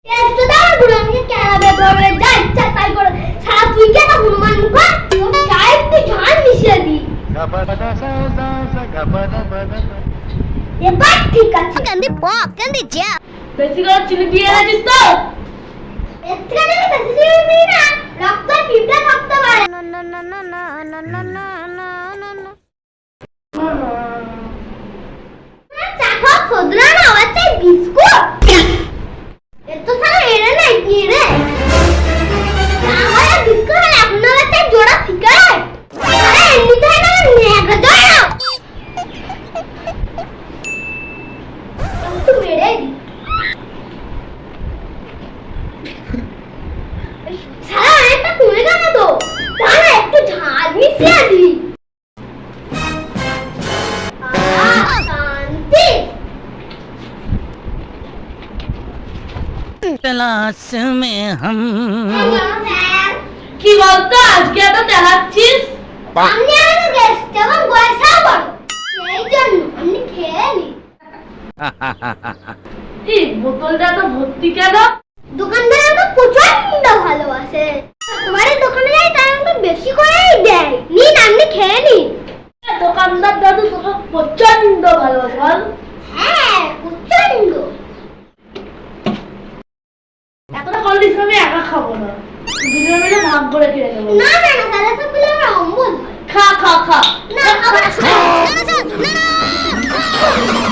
Test দাও বুড়াকে কেলাবে ধরে যা ইচ্ছা তাই করে সারা তুই কেন হনুমান মুখ তোর চায়ের তুই ঝাল মিশিয়ে দি এবার ঠিক আছে Candy pop, candy jam. বেশি করে চিনি দিয়ে এনেছিস তো এত্রা দিলে বেশি দিবি না রক্ত পিঁপড়া থাকতে পারে No, no, no, no, no, no, no, no, no, no, no. চা খাওয়া খোদরা না আবার চাই বিস্কুট এত সারা এরে নাই কি রে আমার বিস্কুট আর আপনার চাই জোড়া সিগারেট আরে এমনিতে না নেগা দাও তুই মেরে দি সারা একটা তুলে কেন তো তাহলে একটু ঝাল মিশিয়ে দি শান্তি तलाश में हम কি বলতো আজকে এত তেলাচ্ছিস আমি আমাকে গেস্ট এবং পয়সা বড় সেই জন্য আমি খেয়ে নি এই বোতলটা তো ভর্তি কেন দোকানদার তো প্রচন্ড ভালোবাসে তোমার দোকানে যাই তাই আমাকে বেশি করেই দেয় নিন আপনি খেয়ে নিন দোকানদার দাদু তোকে প্রচন্ড ভালোবাসে বল হ্যাঁ প্রচন্ড এতটা কলিস আমি একা খাবো না দুজনে মিলে ভাগ করে খেয়ে নেবো না না না তাহলে সব গুলো আমার অম্বল হয় খা খা খা না খাবার No, no, no, no, no.